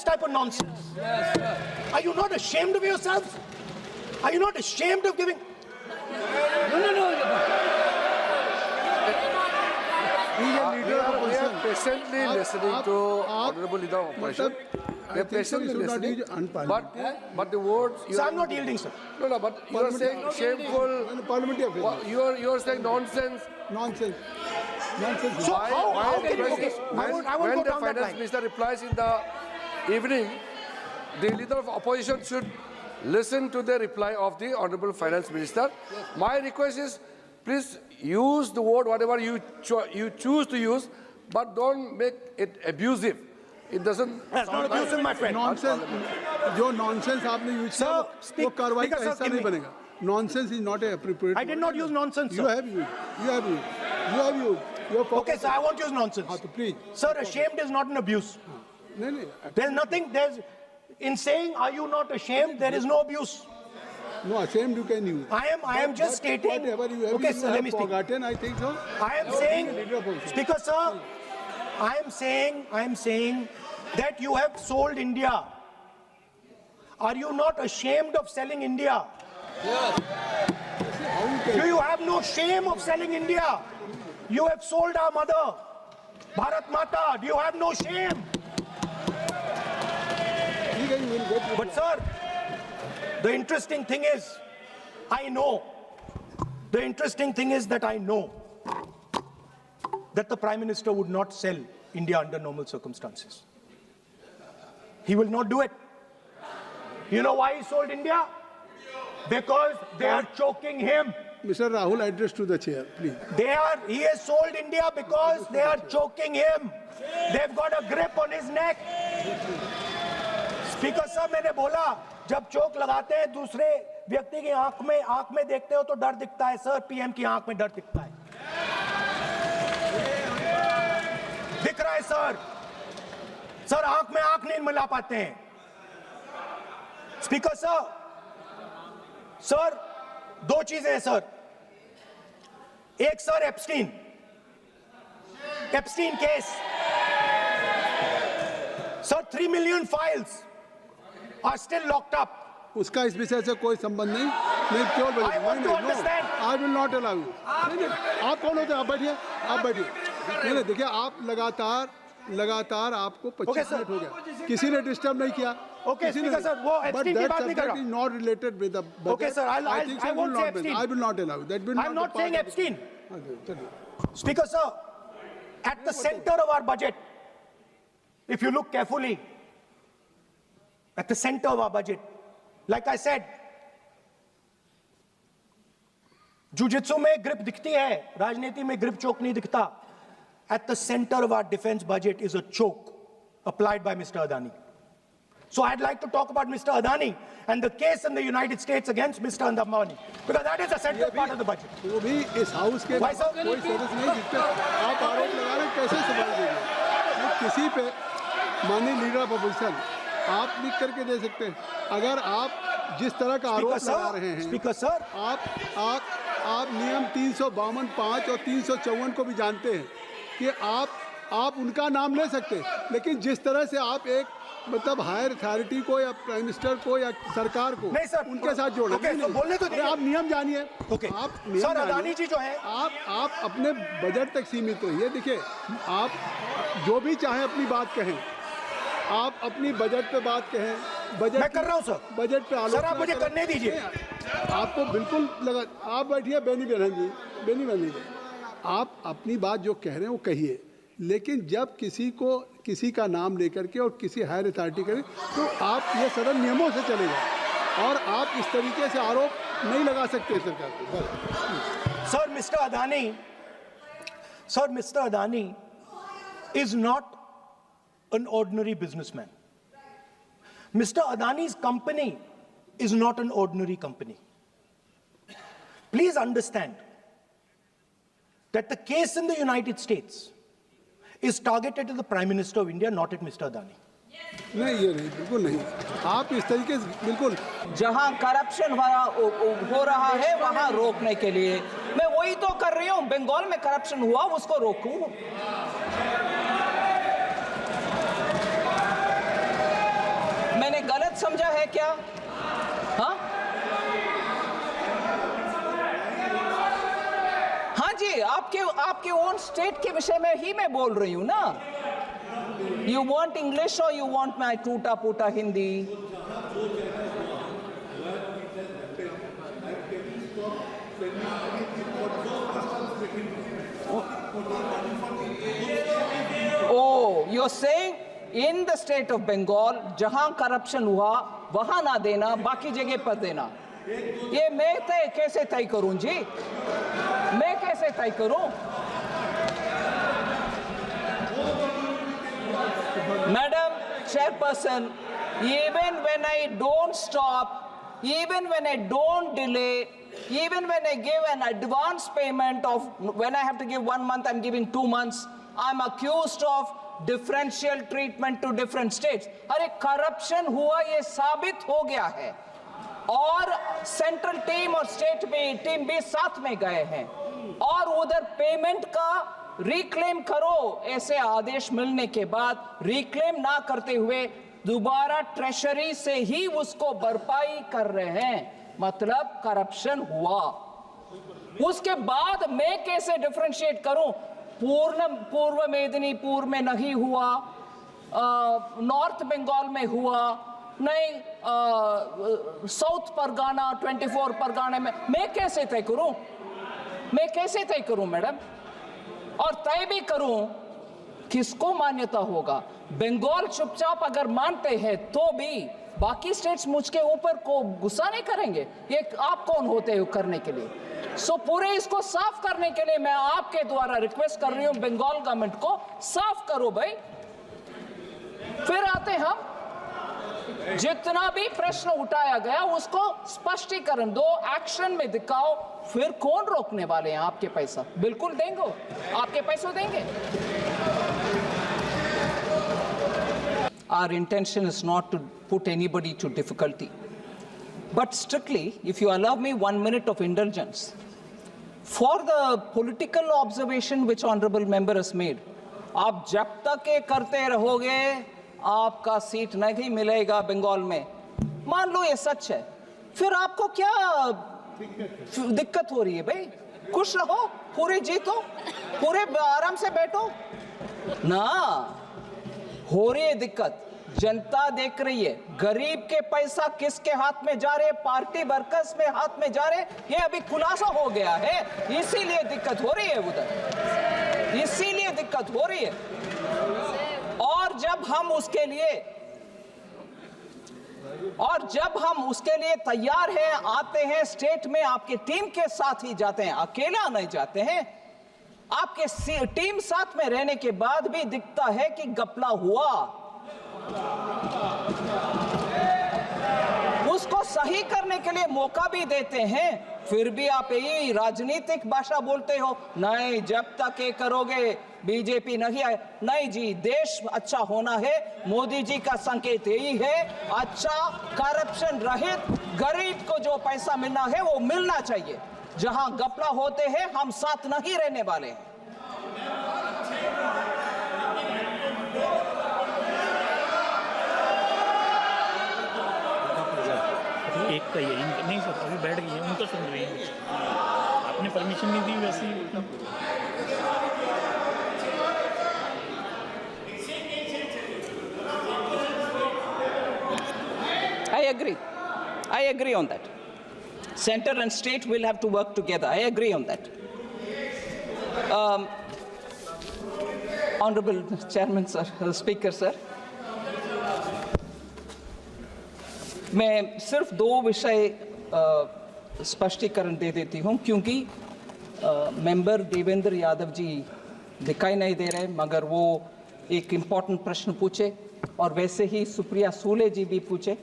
type of nonsense? Yes, sir. Are you not ashamed of yourselves? Are you not ashamed of giving? No. We are patiently listening to Honorable Leader of Opposition. We are patiently listening. But the words. So I'm not yielding, sir. No, but you are saying shameful. You are saying nonsense. Nonsense. So how can you? Okay, I won't When go the down that finance line. minister replies in the evening, the leader of opposition should listen to the reply of the honorable finance minister. My request is, please use the word whatever you choose to use, but don't make it abusive. It doesn't. That's not abusive, my friend. Nonsense. जो nonsense आपने use किया वो कार्रवाई का हिस्सा नहीं बनेगा. Nonsense is not appropriate. I did not use nonsense, sir. You have used. Okay, sir, I won't use nonsense. Please. Sir, ashamed is not an abuse. नहीं. There's nothing. In saying, are you not ashamed? There is no abuse. No, ashamed you can use. I am just stating. Whatever you have, Okay, sir, let me speak. forgotten, I think so. I am saying, Speaker, sir, I am saying that you have sold India. Are you not ashamed of selling India? Yes. Do you have no shame of selling India? You have sold our mother, Bharat Mata. Do you have no shame? But sir, the interesting thing is, I know that the Prime Minister would not sell India under normal circumstances. He will not do it. You know why he sold India? Because they are choking him. Mr. Rahul, address to the chair, please. He has sold India because they are choking him. They've got a grip on his neck. Speaker साहब, मैंने बोला जब चोक लगाते हैं दूसरे व्यक्ति की आंख में देखते हो तो डर दिखता है सर. पीएम की आंख में डर दिखता है. दिख रहा है सर आंख में आंख नहीं मिला पाते हैं. स्पीकर सर दो चीजें हैं सर. एक sir Epstein case sir. 3 million files are still locked up. उसका इस विषय से कोई संबंध नहीं. क्यों बोले? I want to understand. I will not allow you. नहीं, आप कौन होते हैं? आप बैठिए. नहीं, देखिए आप लगातार आपको 25 मिनट हो गया. किसी ने डिस्टर्ब नहीं किया. Okay, Speaker sir, वो एप्स्टीन की बात नहीं कर रहा. But that subject is not related with the budget. Okay, sir, I won't say Epstein. I will not allow. That will not. I'm not saying Epstein. Okay. Speaker sir, at the center of our budget, if you look carefully, at the center of our budget, like I said, jujitsu में grip दिखती है, राजनीति में grip choke नहीं दिखता. At the center of our defense budget is a choke applied by Mr. Adani. So I'd like to talk about Mr. Adani and the case in the United States against Mr. Ambani, because that is a central part of the budget. वो भी इस house के Why, sir? कोई सदस्य नहीं जिसपे आप आरोप लगा रहे हैं, कैसे सवाल देंगे? वो किसी पे माननीय लीडर ऑफ अपोजिशन आप लिख करके दे सकते हैं. अगर आप जिस तरह का आरोप लगा रहे हैं, स्पीकर सर, आप नियम 352(5) और 354 को भी जानते हैं कि आप उनका नाम ले सकते हैं, लेकिन जिस तरह से आप एक मतलब हायर अथॉरिटी को या प्राइम मिनिस्टर को या सरकार को नहीं सर, उनके साथ जोड़ रहे हैं. तो बोलने तो आप नियम जानिए. ओके आप नियम सर, जानिए. अदानी जी जो है, आप अपने बजट तक सीमित रहिए. देखिए आप जो भी चाहें अपनी बात कहें, आप अपनी बजट पे बात कहें. बजट मैं कर रहा हूं सर. बजट पे आलोचना सर आप मुझे करने दीजिए. आपको बिल्कुल लगा. आप बैठिए बेनी बहन जी, आप अपनी बात जो कह रहे हैं वो कहिए, लेकिन जब किसी का नाम लेकर के और किसी हायर अथॉरिटी करें तो आप ये सदन नियमों से चलेगा और आप इस तरीके से आरोप नहीं लगा सकते सरकार को. Sir mister Adani is not an ordinary businessman. Mr. Adani's company is not an ordinary company. Please understand that the case in the United States is targeted at the Prime Minister of India, not at Mr. Adani. नहीं, ये नहीं, बिल्कुल नहीं. आप इस तरीके से बिल्कुल जहां करप्शन हो रहा है वहां रोकने के लिए मैं वही तो कर रही हूं. बंगाल में करप्शन हुआ, उसको रोकूं. है क्या? हाँ हाँ जी, आपके ओन स्टेट के विषय में ही मैं बोल रही हूं ना. यू वांट इंग्लिश और यू वांट माई टूटा फूटा Hindi? Oh, you're saying in the state of Bengal, जहां करप्शन हुआ वहां ना देना, बाकी जगह पर देना. ये मैं कैसे तय करूं जी? मैं कैसे तय करूं? Madam Chairperson, even when I don't stop, even when I don't delay, even when I give an advance payment of, when I have to give 1 month, I'm giving 2 months, I'm accused of differential treatment to different states. अरे corruption हुआ ये साबित हो गया है और central team और state team भी साथ में गए हैं और उधर पेमेंट का रिक्लेम करो, ऐसे आदेश मिलने के बाद रिक्लेम ना करते हुए दोबारा ट्रेशरी से ही उसको भरपाई कर रहे हैं, मतलब करप्शन हुआ. उसके बाद मैं कैसे डिफरेंशिएट करूं? पूर्व मेदिनीपुर में नहीं हुआ, नॉर्थ बंगाल में हुआ नहीं, साउथ परगाना 24 परगाना में, मैं कैसे तय करूं? मैं कैसे तय करूं मैडम? और तय भी करूं, किसको मान्यता होगा? बंगाल चुपचाप अगर मानते हैं तो भी बाकी स्टेट्स मुझके ऊपर को गुस्सा नहीं करेंगे. ये आप कौन होते हो करने के लिए? सो पूरे इसको साफ करने के लिए मैं आपके द्वारा रिक्वेस्ट कर रही हूं, बंगाल गवर्नमेंट को साफ करो भाई. फिर आते हम, जितना भी प्रश्न उठाया गया उसको स्पष्टीकरण दो, एक्शन में दिखाओ, फिर कौन रोकने वाले हैं? आपके पैसा बिल्कुल देंगे, आपके पैसे देंगे. Our intention is not to put anybody to difficulty, but strictly, if you allow me 1 minute of indulgence, for the political observation which honorable member has made, आप जब तक ये करते रहोगे आपका सीट नहीं मिलेगा बंगाल में. मान लो ये सच है, फिर आपको क्या दिक्कत हो रही है भाई? खुश रहो, पूरे जीतो, पूरे आराम से बैठो ना. हो रही है दिक्कत, जनता देख रही है, गरीब के पैसा किसके हाथ में जा रहे, पार्टी वर्कर्स में हाथ में जा रहे, ये अभी खुलासा हो गया है. इसीलिए दिक्कत हो रही है उधर, इसीलिए दिक्कत हो रही है. और जब हम उसके लिए तैयार हैं, आते हैं स्टेट में, आपके टीम के साथ ही जाते हैं, अकेला नहीं जाते हैं. आपके टीम साथ में रहने के बाद भी दिखता है कि घपला हुआ, उसको सही करने के लिए मौका भी देते हैं, फिर भी आप यही राजनीतिक भाषा बोलते हो. नहीं, जब तक ये करोगे बीजेपी नहीं आए. नहीं जी, देश अच्छा होना है, मोदी जी का संकेत यही है, अच्छा करप्शन रहित गरीब को जो पैसा मिलना है वो मिलना चाहिए. जहां घपला होते हैं हम साथ नहीं रहने वाले. एक का ही है, नहीं सर अभी बैठ गई है, उनको सुन रही है, आपने परमिशन नहीं दी वैसे ही. I agree on that. Center and state will have to work together. I agree on that. Honorable Chairman sir, Speaker sir, मैं सिर्फ 2 विषय स्पष्टीकरण दे देती हूं, क्योंकि मेंबर देवेंद्र यादव जी दिखाई नहीं दे रहे, मगर वो एक इम्पोर्टेंट प्रश्न पूछे और वैसे ही सुप्रिया सूले जी भी पूछे.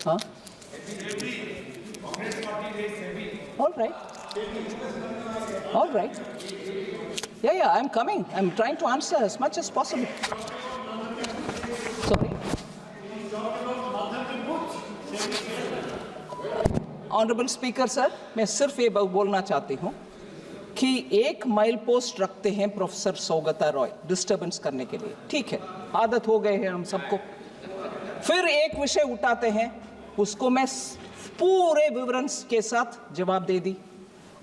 हाँ, all right, yeah, I'm coming, I'm trying to answer as much as possible. Sorry. Honorable Speaker sir, मैं सिर्फ ये बोलना चाहती हूँ कि एक माइल पोस्ट रखते हैं प्रोफेसर सौगता रॉय डिस्टर्बेंस करने के लिए. ठीक है, आदत हो गए हैं हम सबको. फिर एक विषय उठाते हैं, उसको मैं पूरे विवरण के साथ जवाब दे दी।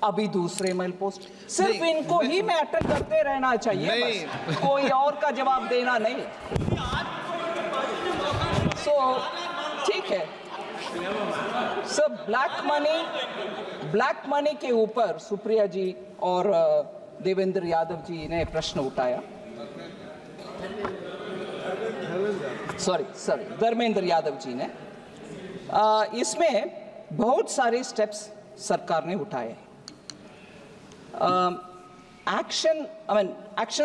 अभी दूसरे मेल पोस्ट, सिर्फ नहीं, इनको ही मैं अटेंड करते रहना चाहिए, नहीं। बस कोई और का जवाब देना नहीं। सो ठीक है सर, ब्लैक मनी के ऊपर सुप्रिया जी और देवेंद्र यादव जी ने प्रश्न उठाया। सॉरी धर्मेंद्र यादव जी ने। इसमें बहुत सारे स्टेप्स सरकार ने उठाए। Action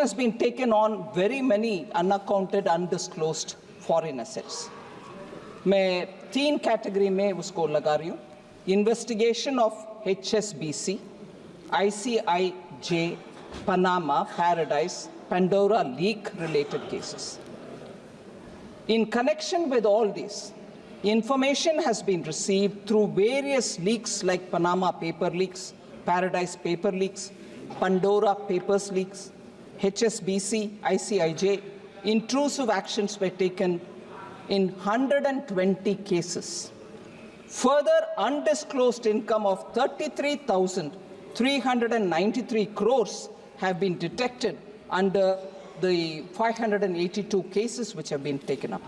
has been taken on very many unaccounted, undisclosed foreign assets. मैं 3 कैटेगरी में उसको लगा रही हूँ। Investigation of HSBC, ICIJ, Panama, Paradise, Pandora leak related cases. In connection with all this, information has been received through various leaks like Panama paper leaks, Paradise paper leaks, Pandora papers leaks, HSBC, ICIJ. Intrusive actions were taken in 120 cases. Further, undisclosed income of 33,393 crores have been detected under the 582 cases which have been taken up.